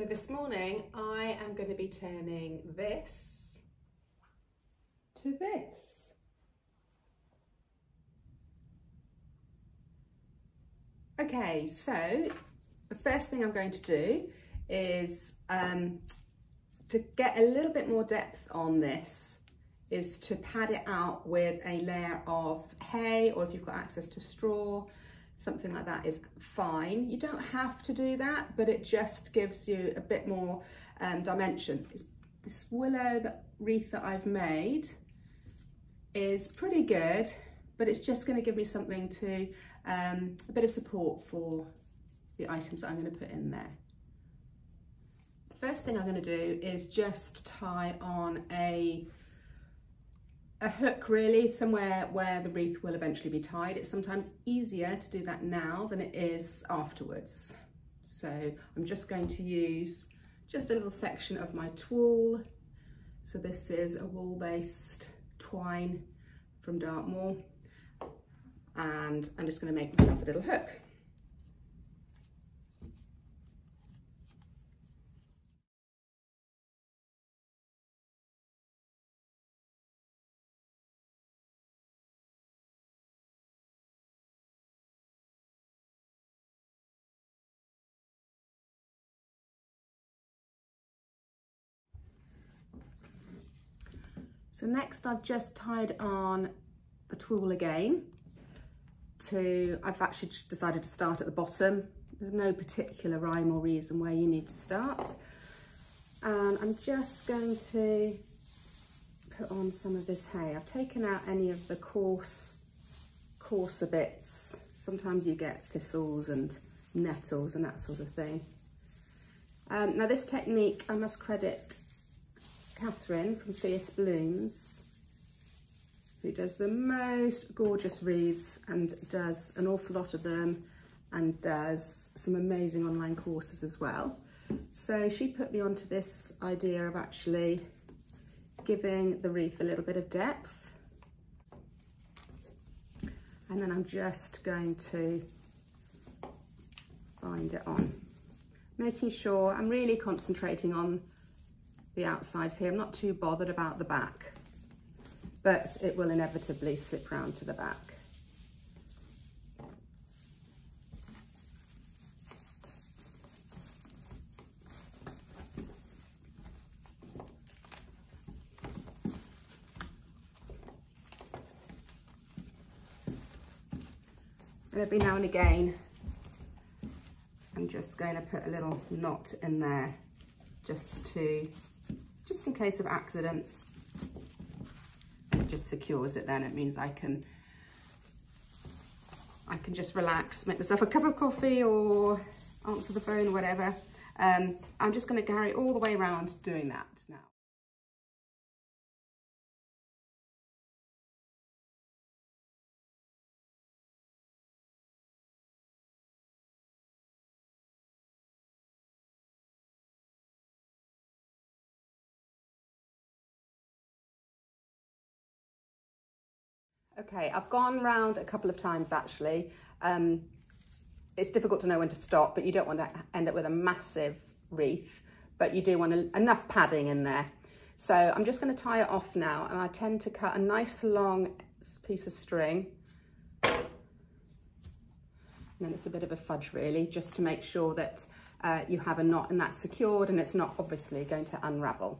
So this morning I am going to be turning this to this. Okay, so the first thing I'm going to do is to get a little bit more depth on this is to pad it out with a layer of hay, or if you've got access to straw, something like that is fine. You don't have to do that, but it just gives you a bit more dimension. This willow wreath that I've made is pretty good, but it's just going to give me something to, a bit of support for the items that I'm going to put in there. The first thing I'm going to do is just tie on a hook, really, somewhere where the wreath will eventually be tied. It's sometimes easier to do that now than it is afterwards. So I'm just going to use just a little section of my tulle. So this is a wool-based twine from Dartmoor, and I'm just going to make myself a little hook. So next I've just tied on the tulle again I've actually just decided to start at the bottom. There's no particular rhyme or reason where you need to start. And I'm just going to put on some of this hay. I've taken out any of the coarser bits. Sometimes you get thistles and nettles and that sort of thing. Now this technique I must credit Catherine from Fierce Blooms, who does the most gorgeous wreaths and does an awful lot of them and does some amazing online courses as well. So she put me onto this idea of actually giving the wreath a little bit of depth, and then I'm just going to bind it on, making sure I'm really concentrating on the outsides here. I'm not too bothered about the back, but it will inevitably slip round to the back. And every now and again, I'm just going to put a little knot in there just in case of accidents. It just secures it then. It means I can just relax, make myself a cup of coffee or answer the phone or whatever. I'm just going to carry all the way around doing that now. Okay, I've gone round a couple of times actually. It's difficult to know when to stop, but you don't want to end up with a massive wreath, but you do want enough padding in there. So I'm just going to tie it off now, and I tend to cut a nice long piece of string. And then it's a bit of a fudge really, just to make sure that you have a knot and that's secured and it's not obviously going to unravel.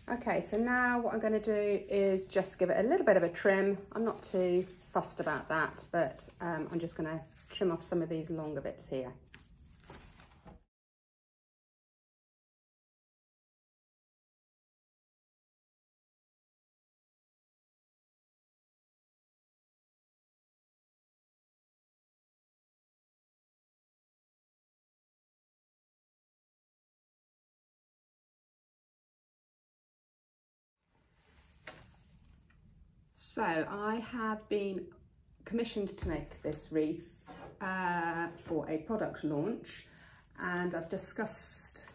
Okay, so now what I'm going to do is just give it a little bit of a trim. I'm not too fussed about that, but I'm just going to trim off some of these longer bits here. So I have been commissioned to make this wreath for a product launch, and I've discussed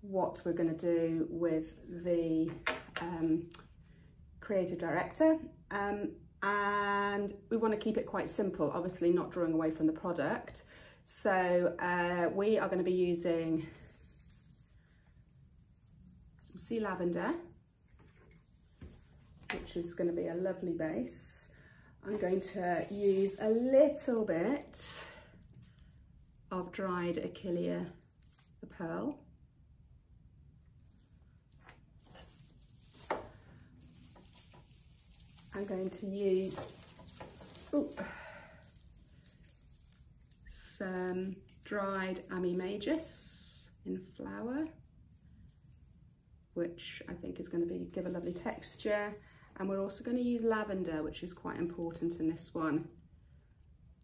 what we're going to do with the creative director, and we want to keep it quite simple, obviously not drawing away from the product. So we are going to be using some sea lavender, which is going to be a lovely base. I'm going to use a little bit of dried Achillea, the pearl. I'm going to use some dried Magus in flower, which I think is going to give a lovely texture. And we're also going to use lavender, which is quite important in this one.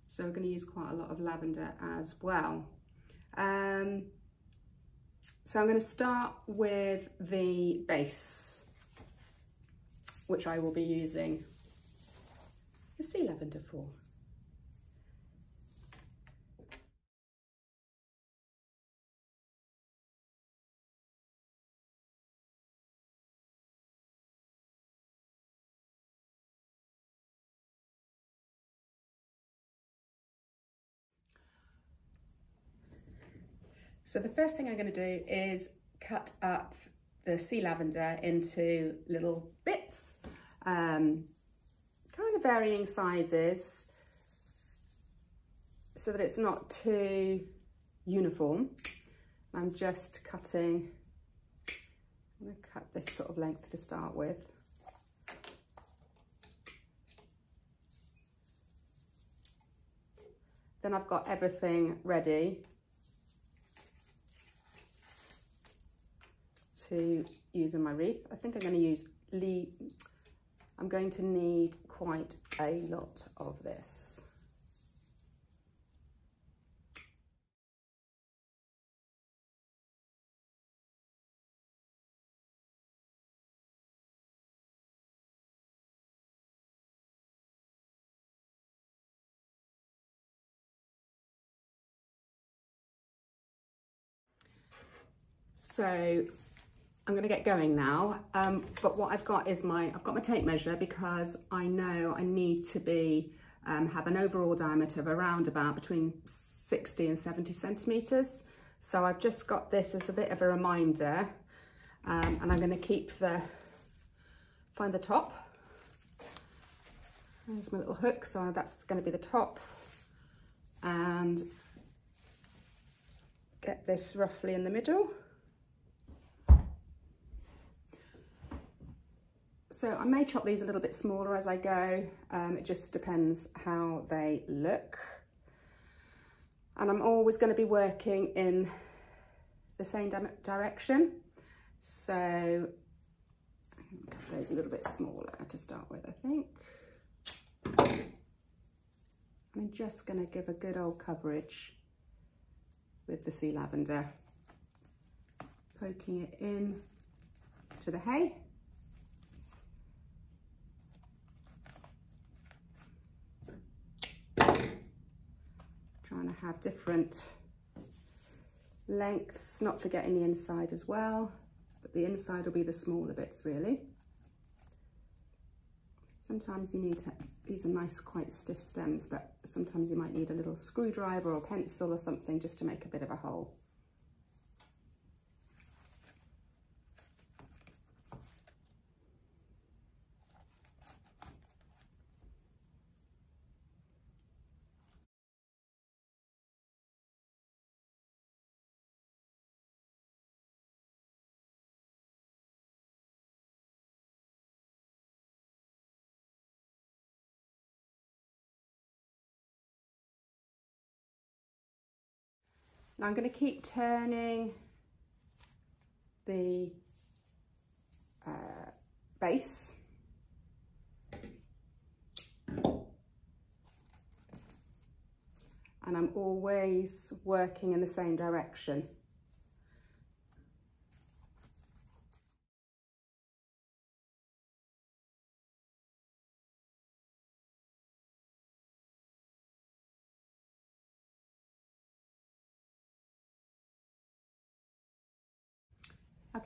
So we're going to use quite a lot of lavender as well. So I'm going to start with the base, which I will be using the sea lavender for. So the first thing I'm going to do is cut up the sea lavender into little bits, kind of varying sizes, so that it's not too uniform. I'm just cutting, I'm going to cut this sort of length to start with. Then I've got everything ready to use in my wreath. I think I'm going to use I'm going to need quite a lot of this. So I'm going to get going now, but what I've got is I've got my tape measure, because I know I need to be have an overall diameter of around about between 60 and 70 centimetres. So I've just got this as a bit of a reminder, and I'm going to find the top. There's my little hook, so that's going to be the top, and get this roughly in the middle. So I may chop these a little bit smaller as I go, it just depends how they look. And I'm always going to be working in the same direction. So cut those a little bit smaller to start with, I think. I'm just going to give a good old coverage with the sea lavender, poking it in to the hay. Trying to have different lengths, not forgetting the inside as well, but the inside will be the smaller bits really. Sometimes you need these are nice quite stiff stems, but sometimes you might need a little screwdriver or pencil or something just to make a bit of a hole. Now I'm going to keep turning the base, and I'm always working in the same direction.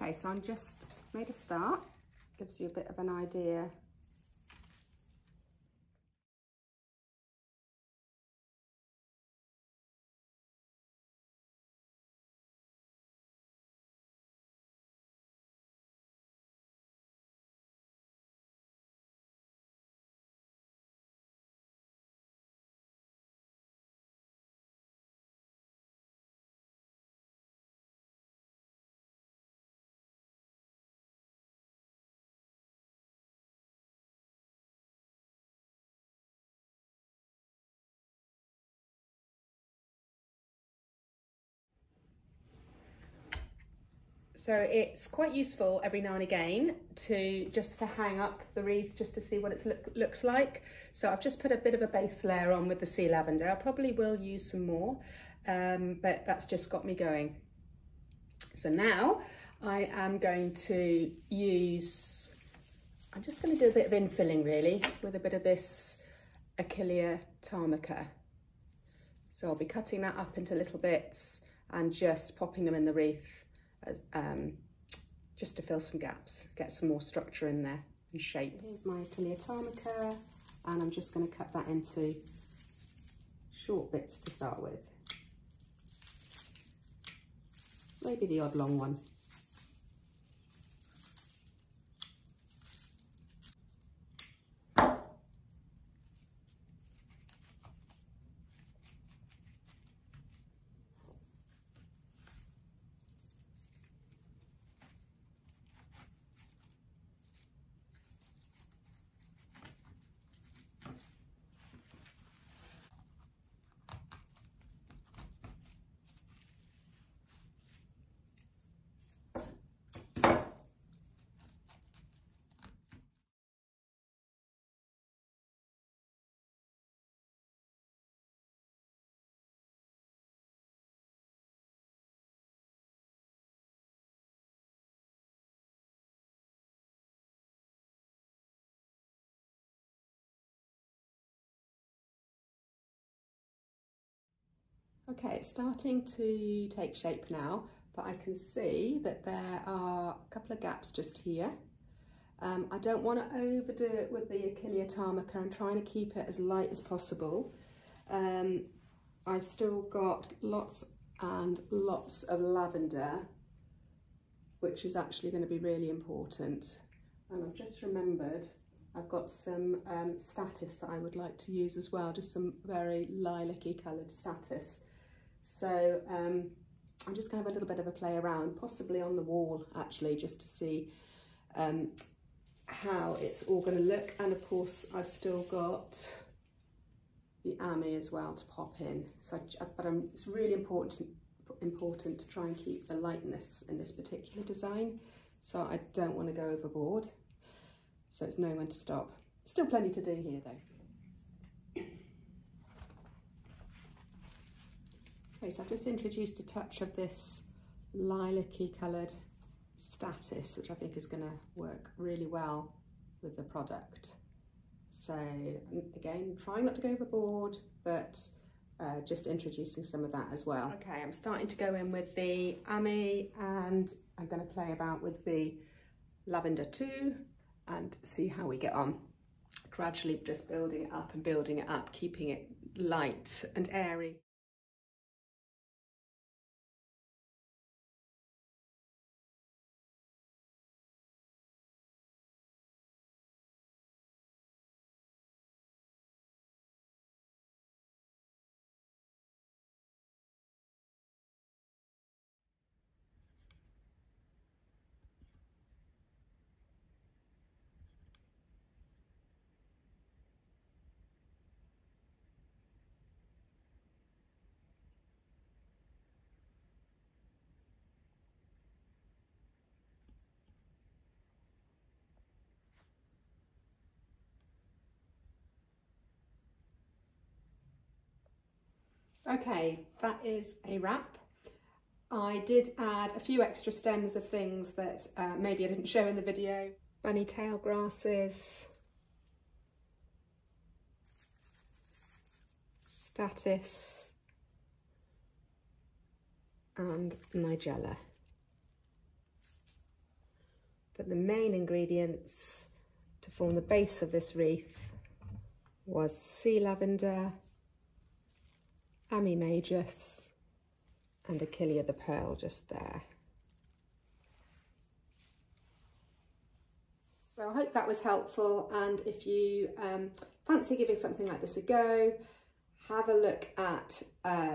Okay, so I'm just made a start, gives you a bit of an idea. So it's quite useful every now and again to hang up the wreath just to see what it looks like. So I've just put a bit of a base layer on with the sea lavender. I probably will use some more, but that's just got me going. So now I am going to use, I'm just going to do a bit of infilling really with a bit of this Achillea tarmica. So I'll be cutting that up into little bits and just popping them in the wreath. Just to fill some gaps, get some more structure in there and shape. Here's my Achillea tarmica, and I'm just going to cut that into short bits to start with. Maybe the odd long one. Okay, it's starting to take shape now, but I can see that there are a couple of gaps just here. I don't want to overdo it with the Achillea tarmica. I'm trying to keep it as light as possible. I've still got lots and lots of lavender, which is actually going to be really important. And I've just remembered I've got some statice that I would like to use as well, just some very lilac-y coloured statice. So I'm just going to have a little bit of a play around, possibly on the wall actually, just to see how it's all going to look. And of course I've still got the ami as well to pop in. So, it's really important to try and keep the lightness in this particular design. So I don't want to go overboard. So it's know when to stop. Still plenty to do here though. Okay, so I've just introduced a touch of this lilac-y coloured statice, which I think is going to work really well with the product. So again, trying not to go overboard, but just introducing some of that as well. Okay, I'm starting to go in with the ami, and I'm going to play about with the lavender too and see how we get on. Gradually just building it up and building it up, keeping it light and airy. Okay, that is a wrap. I did add a few extra stems of things that maybe I didn't show in the video. Bunny tail grasses, statice, and nigella. But the main ingredients to form the base of this wreath was sea lavender, Ami Magus, and Achillea the Pearl just there. So I hope that was helpful, and if you fancy giving something like this a go, have a look at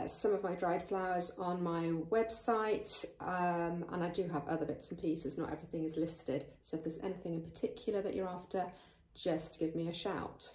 some of my dried flowers on my website, and I do have other bits and pieces, not everything is listed, so if there's anything in particular that you're after, just give me a shout.